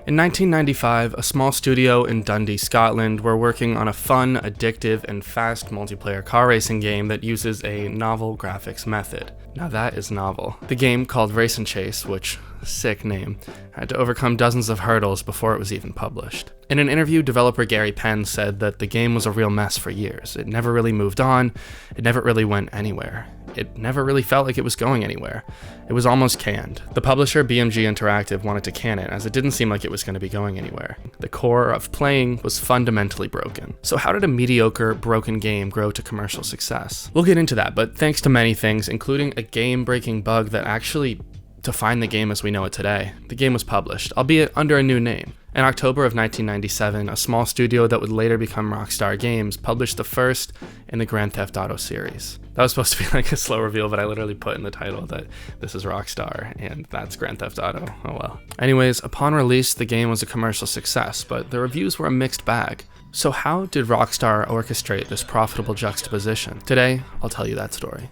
In 1995, a small studio in Dundee, Scotland were working on a fun, addictive, and fast multiplayer car racing game that uses a novel graphics method. Now that is novel. The game, called Race and Chase, which, sick name, had to overcome dozens of hurdles before it was even published. In an interview, developer Gary Penn said that the game was a real mess for years. It never really moved on, it never really went anywhere. It never really felt like it was going anywhere. It was almost canned. The publisher, BMG Interactive, wanted to can it, as it didn't seem like it was going to be going anywhere. The core of playing was fundamentally broken. So how did a mediocre, broken game grow to commercial success? We'll get into that, but thanks to many things, including a game-breaking bug that actually defined the game as we know it today, the game was published, albeit under a new name. In October of 1997, a small studio that would later become Rockstar Games published the first in the Grand Theft Auto series. That was supposed to be like a slow reveal, but I literally put in the title that this is Rockstar, and that's Grand Theft Auto. Oh well. Anyways, upon release, the game was a commercial success, but the reviews were a mixed bag. So how did Rockstar orchestrate this profitable juxtaposition? Today, I'll tell you that story.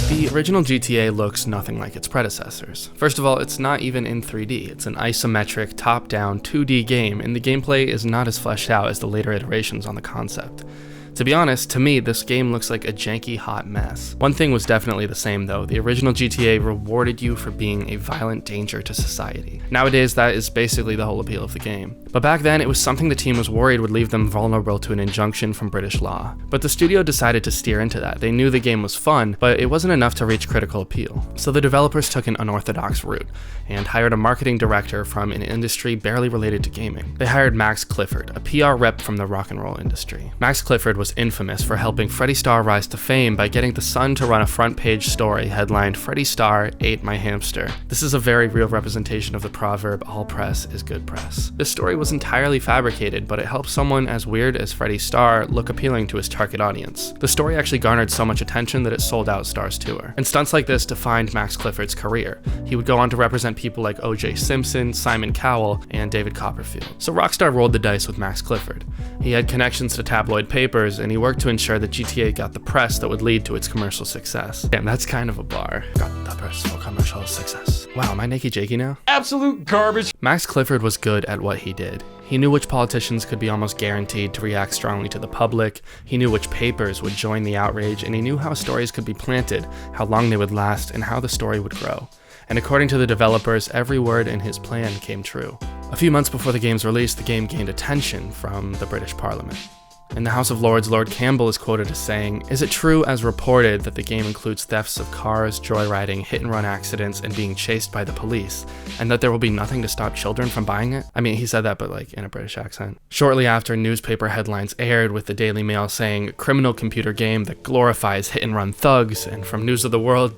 The original GTA looks nothing like its predecessors. First of all, it's not even in 3D, it's an isometric, top-down, 2D game, and the gameplay is not as fleshed out as the later iterations on the concept. To be honest, to me, this game looks like a janky, hot mess. One thing was definitely the same though, the original GTA rewarded you for being a violent danger to society. Nowadays, that is basically the whole appeal of the game. But back then, it was something the team was worried would leave them vulnerable to an injunction from British law. But the studio decided to steer into that. They knew the game was fun, but it wasn't enough to reach critical appeal. So the developers took an unorthodox route, and hired a marketing director from an industry barely related to gaming. They hired Max Clifford, a PR rep from the rock and roll industry. Max Clifford was infamous for helping Freddie Starr rise to fame by getting The Sun to run a front-page story headlined "Freddie Starr ate my hamster." This is a very real representation of the proverb, "all press is good press." This story was entirely fabricated, but it helped someone as weird as Freddie Starr look appealing to his target audience. The story actually garnered so much attention that it sold out Starr's tour. And stunts like this defined Max Clifford's career. He would go on to represent people like O.J. Simpson, Simon Cowell, and David Copperfield. So Rockstar rolled the dice with Max Clifford. He had connections to tabloid papers, and he worked to ensure that GTA got the press that would lead to its commercial success. Damn, that's kind of a bar. Got the press for commercial success. Wow, am I Nakey Jakey now? Absolute garbage. Max Clifford was good at what he did. He knew which politicians could be almost guaranteed to react strongly to the public, he knew which papers would join the outrage, and he knew how stories could be planted, how long they would last, and how the story would grow. And according to the developers, every word in his plan came true. A few months before the game's release, the game gained attention from the British Parliament. In the House of Lords, Lord Campbell is quoted as saying, "Is it true as reported that the game includes thefts of cars, joyriding, hit-and-run accidents, and being chased by the police, and that there will be nothing to stop children from buying it?" I mean, he said that, but like in a British accent. Shortly after, newspaper headlines aired with the Daily Mail saying, "Criminal computer game that glorifies hit-and-run thugs," and from News of the World,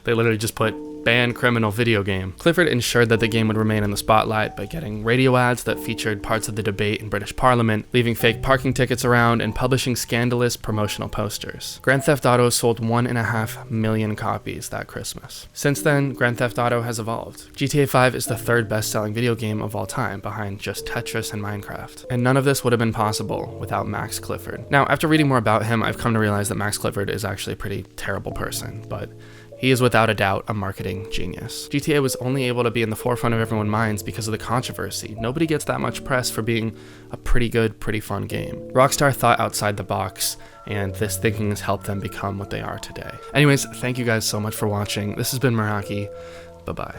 they literally just put, "Ban criminal video game." Clifford ensured that the game would remain in the spotlight by getting radio ads that featured parts of the debate in British Parliament, leaving fake parking tickets around, and publishing scandalous promotional posters. Grand Theft Auto sold 1.5 million copies that Christmas. Since then, Grand Theft Auto has evolved. GTA 5 is the third best-selling video game of all time, behind just Tetris and Minecraft. And none of this would have been possible without Max Clifford. Now, after reading more about him, I've come to realize that Max Clifford is actually a pretty terrible person, but he is without a doubt a marketing genius. GTA was only able to be in the forefront of everyone's minds because of the controversy. Nobody gets that much press for being a pretty good, pretty fun game. Rockstar thought outside the box, and this thinking has helped them become what they are today. Anyways, thank you guys so much for watching. This has been Meraki. Bye-bye.